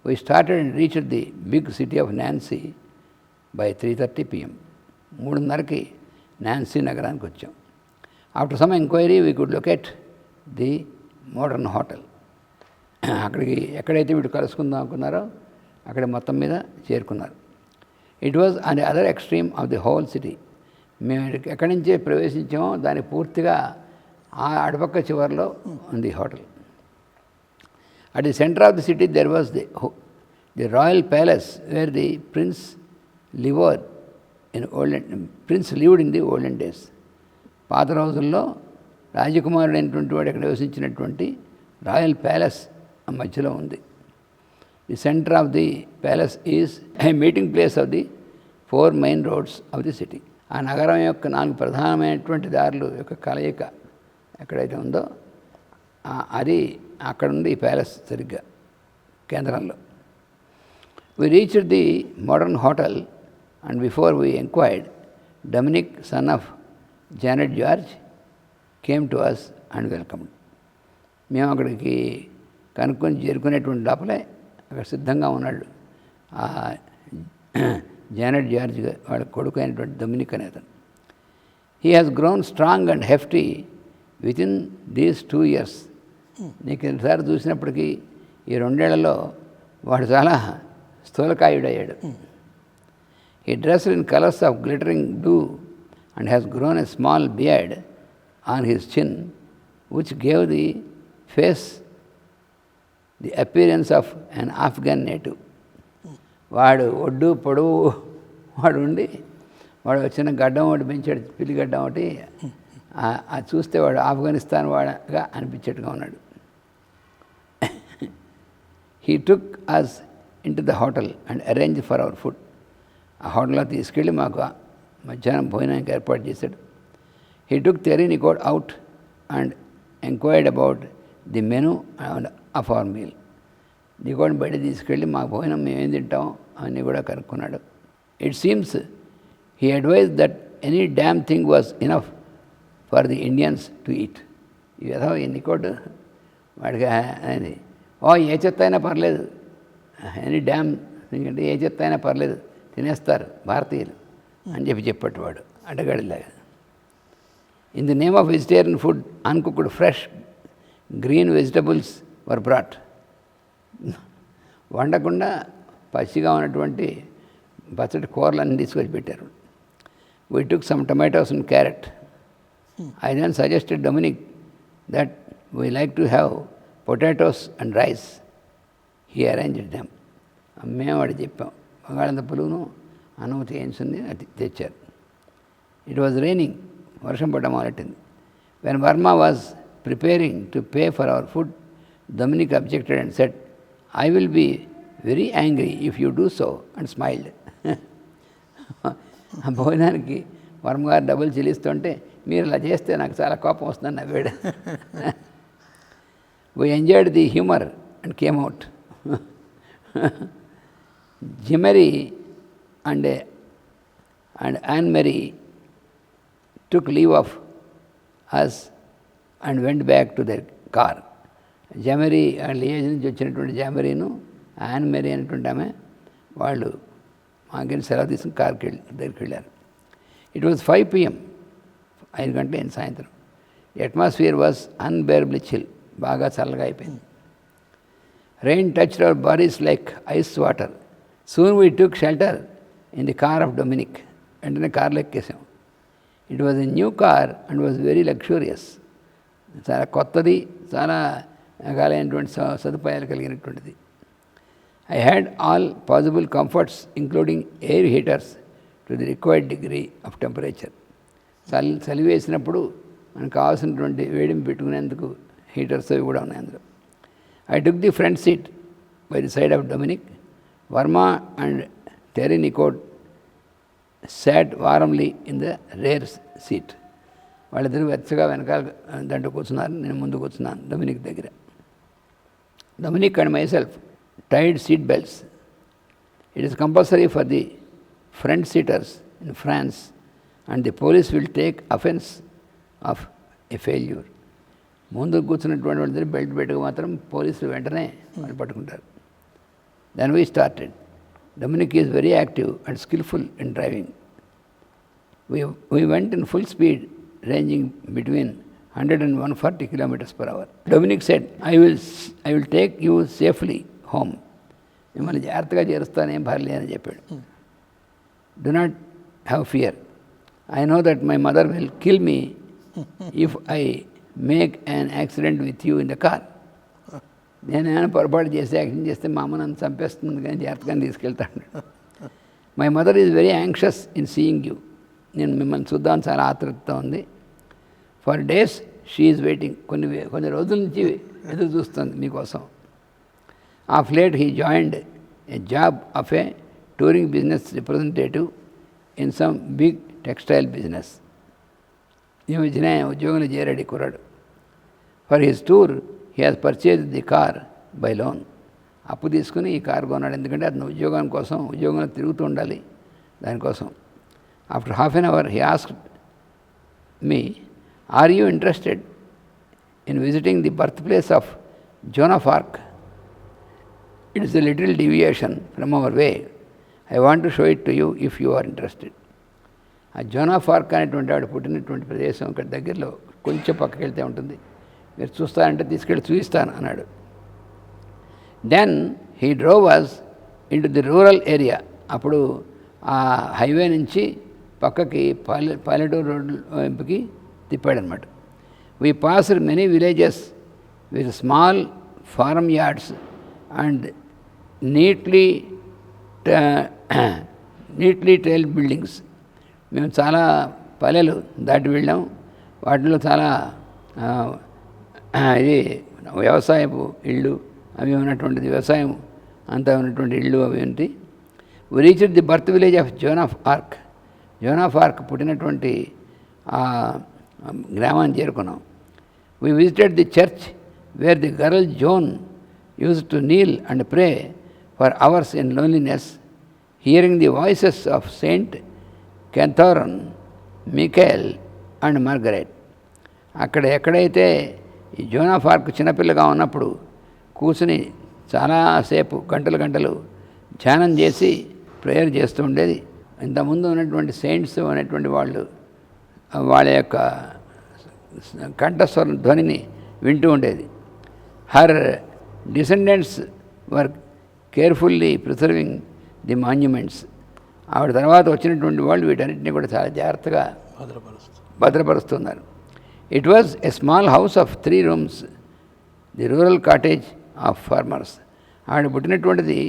We started and reached the big city of Nancy by 3:30 p.m. 3:30కి Nancy నగరానికి వచ్చాం. After some enquiry we could locate the modern hotel. అక్కడికి ఎక్కడైతే వీడు కలుసుకుందాం అనుకున్నారో అక్కడ మొత్తం మీద చేరుకున్నారు. It was on the other extreme of the whole city. మేము ఎక్కడి నుంచే ప్రవేశించామో దాని పూర్తిగా ఆ అటుపక్క చివరిలో ఉంది hotel. At the center of the city there was the royal palace where the prince lived in the olden days. పాత రోజుల్లో రాజకుమారుడైనటువంటి వాడు ఇక్కడ నివసించినటువంటి రాయల్ ప్యాలెస్ మధ్యలో ఉంది. The centre of the palace is a meeting place of the 4 main roads of the city. ఆ నగరం యొక్క 4 ప్రధానమైనటువంటి దారులు యొక్క కలయిక ఎక్కడైతే ఉందో అది అక్కడ ఉంది ఈ ప్యాలెస్ సరిగ్గా కేంద్రంలో. We reached the modern hotel and before we inquired, Dominic, son of Janet George, came to us and welcomed. మేము అక్కడికి కనుక్కొని చేరుకునేటువంటి లోపలే అక్కడ సిద్ధంగా ఉన్నాడు జానెట్ జార్జ్ వాళ్ళ కొడుకు అయినటువంటి డొమినిక్ అనే అతను. He has grown strong and hefty within these 2 years. నీకు ఎన్నిసార్లు చూసినప్పటికీ ఈ 2 ఏళ్లలో వాడు చాలా స్థూలకాయుడయ్యాడు. He dressed in colors of glittering blue and has grown a small beard on his chin which gave the face the appearance of an Afghan native. వాడు ఒడ్డు పొడవు వాడు ఉండి వాడు చిన్న గడ్డం ఒకటి పెంచాడు, పిల్లి గడ్డం ఒకటి. అది చూస్తే వాడు ఆఫ్ఘనిస్తాన్ వాడుగా అనిపించేట్టుగా ఉన్నాడు. He took us into the hotel and arranged for our food. ఆ హోటల్లో తీసుకెళ్ళి మాకు మధ్యాహ్నం భోజనానికి ఏర్పాటు చేశాడు. He took Terry Nicole out and enquired about the menu of our meal. నికోడ్ని బయట తీసుకెళ్ళి మా భోజనం మేము ఏం తింటాం అన్నీ కూడా కనుక్కున్నాడు. It seems he advised that any damn thing was enough for the Indians to eat. ఏదో ఈ నికోడ్ వాడికి అది ఏ చెత్త అయినా పర్లేదు, ఎనీ డ్యామ్ ఎందుకంటే ఏ చెత్త అయినా పర్లేదు తినేస్తారు భారతీయులు అని చెప్పేవాడు అడ్డగాడిలాగా. In the name of vegetarian food uncooked fresh green vegetables were brought. వండకుండా పచ్చిగా ఉన్నటువంటి పచ్చడి కూరలన్నీ తీసుకొచ్చి పెట్టారు. We took some tomatoes and carrot. I then suggested Dominic that we like to have potatoes and rice. He arranged them. మేము వాడు చెప్పాం బంగాళదుంపలును అన్నం చేయించింది అది తెచ్చారు. ఇట్ వాజ్ రైనింగ్, వర్షం పడడం మొదలెట్టింది. When Varma was preparing to pay for our food, Dominic objected and said, I will be very angry if you do so, and smiled. ఆ భోజనానికి వర్మ గారు డబ్బులు చెల్లిస్తుంటే మీరు ఇలా చేస్తే నాకు చాలా కోపం వస్తుందని నవ్వాడు. We enjoyed the humor and came out. Jimmery and Anne-Marie took leave of us and went back to their car. జమరీ లియేజ్ నుంచి వచ్చినటువంటి జమరీను యాన్-మేరీ అనేటువంటి ఆమె వాళ్ళు మాకు సెలవు తీసుకుని కార్కి దగ్గరికి వెళ్ళారు. ఇట్ వాజ్ 5 PM, 5 గంటల సాయంత్రం. అట్మాస్ఫియర్ వాజ్ అన్బేరబుల్లీ చిల్, బాగా చల్లగా అయిపోయింది. Rain touched our bodies like ice water. Soon we took shelter in the car of Dominic. వెంటనే కార్లో ఎక్కేసాం. It was a new car and was very luxurious. చాలా కొత్తది, చాలా రకాలైనటువంటి సదుపాయాలు కలిగినటువంటిది. I had all possible comforts including air heaters to the required degree of temperature. చలి వేసినప్పుడు మనకు కావాల్సినటువంటి వేడిని పెట్టుకునేందుకు హీటర్స్ అవి కూడా ఉన్నాయి అందులో. I took the front seat by the side of Dominic. Varma and Terry Nicot sat warmly in the rear seat. వాళ్ళిద్దరూ వెచ్చగా వెనకాల దాంట్లో కూర్చున్నారు, నేను ముందు కూర్చున్నాను డొమినిక్ దగ్గర. Dominic and myself tied seat belts. It is compulsory for the front seaters in France, and the police will take offense of a failure. ముందు కూర్చున్నటువంటి వాళ్ళిద్దరు బెల్ట్ పెట్టుకు మాత్రం పోలీసులు వెంటనే వాళ్ళు పట్టుకుంటారు. Then we started. Dominic is very active and skillful in driving. We went in full speed, ranging between 100 and 140 kilometers per hour. Dominic said, I will take you safely home. మిమ్మల్ని జాగ్రత్తగా చేరుస్తాను, ఏం పర్లే అని చెప్పాడు. Do not have fear. I know that my mother will kill me if I make an accident with you in the car. నేనేమైనా పొరపాటు చేసి accident చేస్తే మా అమ్మ నన్ను చంపేస్తుంది, కానీ జాగ్రత్తగా తీసుకెళ్తాను. My mother is very anxious in seeing you. నేను మిమ్మల్ని చూద్దామని చాలా ఆతృతతో ఉంది. For days she is waiting. కొన్ని రోజుల నుంచి ఎదురు చూస్తుంది మీకోసం. Of late he joined a job of a touring business representative in some big textile business. ఈ మధ్యన ఉద్యోగంలో చేరాడు కుర్రాడు. For his tour he has purchased the car by loan. అప్పు తీసుకుని ఈ కారు కొన్నాడు, ఎందుకంటే అతను ఉద్యోగంలో తిరుగుతూ ఉండాలి దానికోసం. After half an hour he asked me, are you interested in visiting the birth place of Joan of Arc? It is a little deviation from our way. I want to show it to you if you are interested. ఆ Joan of Arc అనేటువంటి వాడు పుట్టినటువంటి ప్రదేశం ఇక్కడ దగ్గరలో కొంచెం పక్కకి వెళ్తే ఉంటుంది, మీరు చూస్తారంటే తీసుకెళ్ళి చూపిస్తాను అన్నాడు. Then he drove us into the rural area. అప్పుడు ఆ హైవే నుంచి పక్కకి పల్లెటూరు రోడ్డు వైపుకి తిప్పాడనమాట. We passed many villages with small farm yards and neatly tiled buildings. మేము చాలా పల్లెలు దాటి వెళ్ళాం, వాటిలో చాలా ఇది వ్యవసాయపు ఇళ్ళు అవి ఉన్నటువంటిది, వ్యవసాయం అంతా ఉన్నటువంటి ఇళ్ళు అవి ఏంటి. We reached the birth village of Joan of Arc. Joan of Arc పుట్టినటువంటి ఆ గ్రామాన్ని చేరుకున్నాం. We visited the church where the girl Joan used to kneel and pray for hours in loneliness, hearing the voices of Saint Catherine, Michael and Margaret. ఎక్కడైతే ఈ zone of arc చిన్నపిల్లగా ఉన్నప్పుడు కూర్చుని చాలాసేపు గంటలు ధ్యానం చేసి ప్రేయర్ చేస్తూ ఉండేది. ఇంతకుముందు ఉన్నటువంటి సెయింట్స్ అనేటువంటి వాళ్ళ యొక్క కంఠస్వర ధ్వనిని వింటూ ఉండేది. Her descendants were carefully preserving the monuments. ఆవిడ తర్వాత వచ్చినటువంటి వాళ్ళు వీటన్నిటిని కూడా చాలా జాగ్రత్తగా భద్రపరుస్తున్నారు. It was a small house of 3 rooms, the rural cottage of farmers. ఆవిడ పుట్టినటువంటిది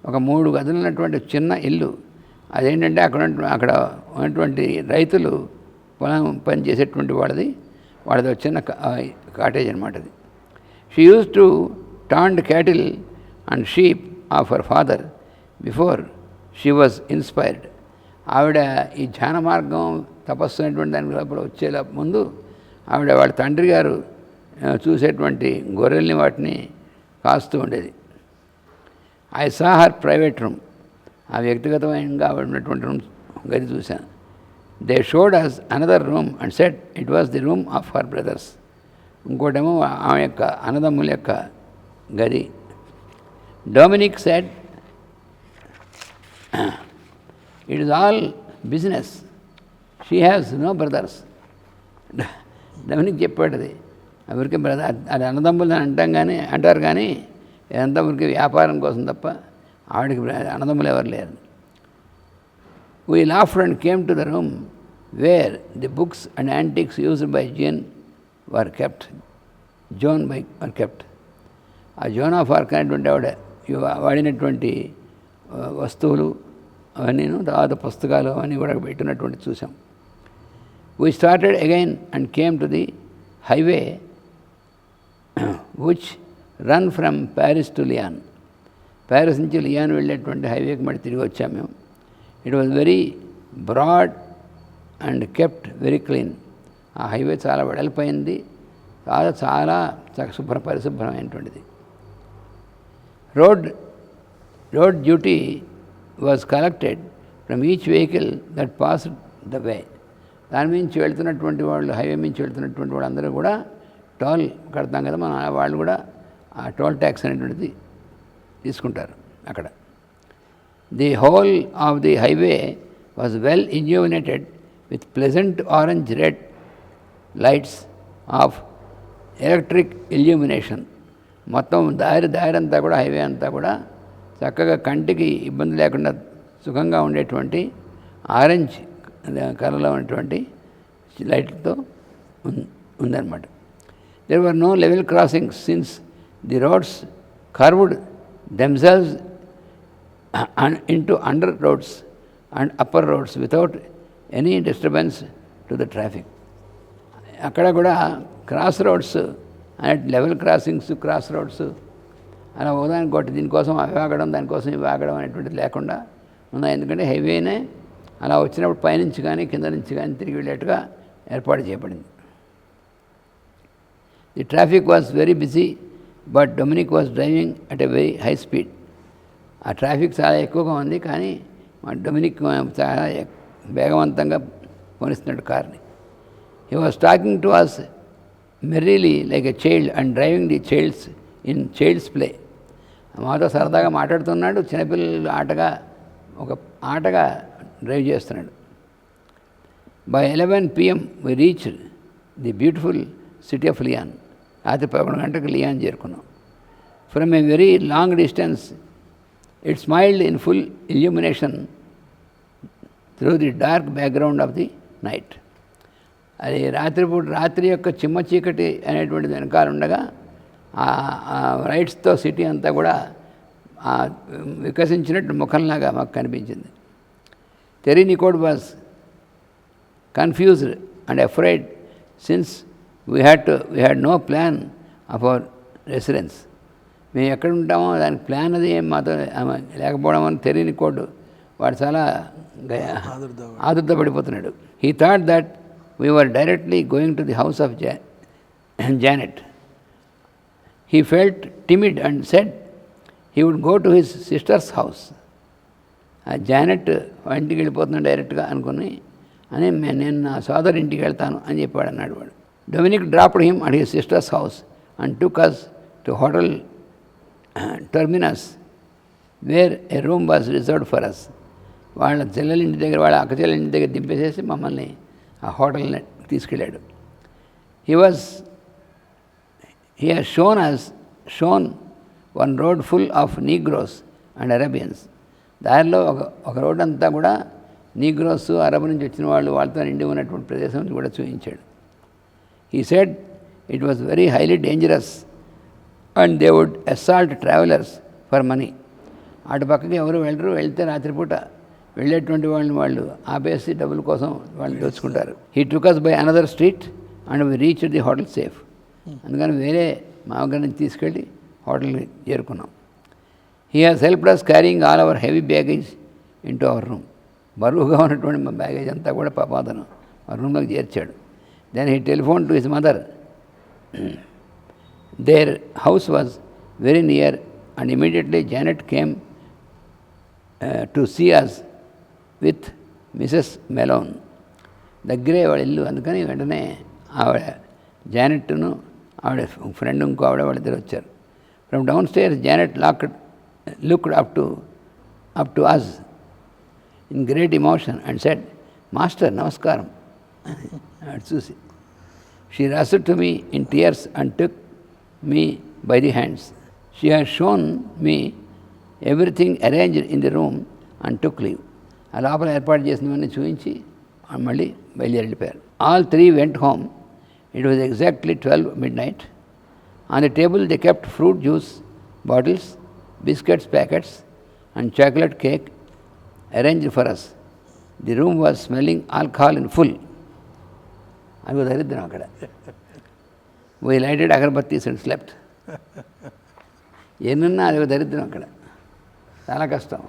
ఒక 3 గదులు ఉన్నటువంటి చిన్న ఇల్లు. అదేంటంటే అక్కడ ఉన్నటువంటి రైతులు పొలం పని చేసేటువంటి వాళ్ళది ఒక చిన్న కాటేజ్ అనమాట అది. She use to tend cattle and sheep of her father before she was inspired. ఆవిడ ఈ ధ్యాన మార్గం తపస్సు అనేటువంటి దాని లోపల వచ్చే ముందు వాళ్ళ తండ్రి గారు చూసేటువంటి గొర్రెల్ని వాటిని కాస్తూ ఉండేది. I saw her private room. ఆ వ్యక్తిగతమైనగా ఉన్నటువంటి రూమ్ గది చూశాను. They showed us another room and said it was the room of her brothers. ఇంకోటేమో ఆమె యొక్క అన్నదమ్ముల యొక్క గది. Dominic said, it is all business, she has no brothers. Dominic చెప్పాడు అది ఎవరికి బ్రదర్, అది అన్నదమ్ములు అంటారు కానీ ఇదంతా ఊరికి వ్యాపారం కోసం తప్ప ఆవిడకి అన్నదమ్ములు ఎవరు లేరు. We laughed and came to the room wear the books and antiques used by zone were kept. ఆ జోన్ ఆఫ్ ఆర్క్ అనేటువంటి ఆవిడ వాడినటువంటి వస్తువులు అవన్నీను, తర్వాత పుస్తకాలు అవన్నీ కూడా పెట్టినటువంటి చూసాం. We started again and came to the highway which run from Paris to Lyon. Paris నుంచి లియాన్ వెళ్ళేటువంటి హైవేకి మళ్ళీ తిరిగి వచ్చాము మేము. It was very broad and kept very clean. ఆ హైవే చాలా వెడల్పోయింది, చాలా చాలా పరిశుభ్రమైనటువంటిది. Road duty was collected from each vehicle that passed the way. దాని మించి వెళ్తున్నటువంటి వాళ్ళు, హైవే మించి వెళ్తున్నటువంటి వాళ్ళందరూ కూడా టోల్ కడతాం కదా మన వాళ్ళు కూడా ఆ టోల్ ట్యాక్స్ అనేటువంటిది తీసుకుంటారు అక్కడ. The whole of the highway was well illuminated with pleasant orange red lights off electric illumination. మొత్తం దారంతా కూడా, హైవే అంతా కూడా చక్కగా కంటికి ఇబ్బంది లేకుండా సుఖంగా ఉండేటువంటి ఆరెంజ్ కలర్లో ఉన్నటువంటి లైట్లతో ఉందన్నమాట. There were no level crossings since the roads curved themselves into under roads and upper roads without any disturbance to the traffic. అక్కడ కూడా క్రాస్ రోడ్స్ అనే లెవెల్ క్రాసింగ్స్, క్రాస్ రోడ్స్ అలా ఒకదానికి కొట్టి దీనికోసం అవి ఆగడం, దానికోసం ఇవి ఆగడం అనేటువంటిది లేకుండా ఉన్నాయి. ఎందుకంటే హైవేనే అలా వచ్చినప్పుడు పైనుంచి కానీ కింద నుంచి కానీ తిరిగి వెళ్ళేట్టుగా ఏర్పాటు చేయబడింది. The traffic was very busy but Dominic was driving at a very high speed. ఆ ట్రాఫిక్ చాలా ఎక్కువగా ఉంది, కానీ మా డొమినిక్ చాలా వేగవంతంగా పోనిస్తున్నాడు కార్ని. He was talking to us merrily like a child and driving the child's in child's play. మాతో సరదాగా మాట్లాడుతున్నాడు, చిన్నపిల్లలు ఒక ఆటగా డ్రైవ్ చేస్తున్నాడు. By 11 PM we reach the beautiful city of Lyon. రాత్రి 11 గంటలకు లియాన్ చేరుకున్నాం. From a very long distance it smiled in full illumination through the dark background of the night. అది రాత్రి యొక్క చిమ్మ చీకటి అనేటువంటిది వెనకాల ఉండగా ఆ లైట్స్తో సిటీ అంతా కూడా వికసించినట్టు ముఖంలాగా మాకు కనిపించింది. Terry Nicot was confused and afraid since we had no plan of our residence. మేము ఎక్కడ ఉంటామో దానికి ప్లాన్ అది ఏం మాతో లేకపోవడం అని తెలియని కోడ్ వాడు చాలా ఆదుర్ద పడిపోతున్నాడు. He thought that we were directly going to the house of Janet. He felt timid and said he would go to his sister's house. ఆ జానెట్ ఇంటికి వెళ్ళిపోతున్నాడు డైరెక్ట్గా అనుకుని నేను నా సోదరి ఇంటికి వెళ్తాను అని చెప్పాడు అన్నాడు వాడు. Dominic dropped him at his sister's house and took us to Hotel Terminus, where a room was reserved for us. వాళ్ళ చెల్లెల ఇంటి దగ్గర, వాళ్ళ అక్క చెల్లెల ఇంటి దగ్గర దింపేసేసి మమ్మల్ని ఆ హోటల్ని తీసుకెళ్ళాడు. He has shown one road full of Negroes and Arabians. దారిలో ఒక రోడ్ అంతా కూడా నీగ్రోస్, అరబ్ నుంచి వచ్చిన వాళ్ళతో నిండి ఉన్నటువంటి ప్రదేశం కూడా చూపించాడు. He said it was very highly dangerous and they would assault travelers for money. అటు పక్కకి ఎవరు వెళ్ళరు, వెళ్తే రాత్రిపూట వెళ్ళేటువంటి వాళ్ళు ఆపేసి డబ్బుల కోసం వాళ్ళు దోచుకుంటారు. He took us by another street and we reached the hotel safe. అందుకని వేరే మా దగ్గర నుంచి తీసుకెళ్ళి హోటల్కి చేరుకున్నాం. He has helped us carrying all our heavy baggage into our room. బరువుగా ఉన్నటువంటి మా బ్యాగేజ్ అంతా కూడా పాపాదను మా రూమ్లోకి చేర్చాడు. Then he telephoned to his mother. Their house was very near and immediately Janet came to see us with Mrs. Malone. దగ్గరే వాళ్ళ ఇల్లు, అందుకని వెంటనే ఆవిడ జానెట్ను ఆవిడ ఫ్రెండ్ ఇంకో ఆవిడ వాళ్ళిద్దరు వచ్చారు. From down stairs Janet looked up to us in great emotion and said, "Master, namaskaram." చూసి she rushed to me in tears and took me by the hands. She had shown me everything arranged in the room and took leave. ఆ లోపల ఏర్పాటు చేసినవన్నీ చూపించి మళ్ళీ బయలుదేరి వెళ్ళిపోయారు. All three went home. It was exactly 12 midnight. On the table they kept fruit juice bottles, biscuits packets and chocolate cake arranged for us. The room was smelling alcohol in full. అది దరిద్రం అక్కడ. We lighted అగరబత్తీస్ and slept. ఎన్నున్నా అది దరిద్రం అక్కడ, చాలా కష్టం.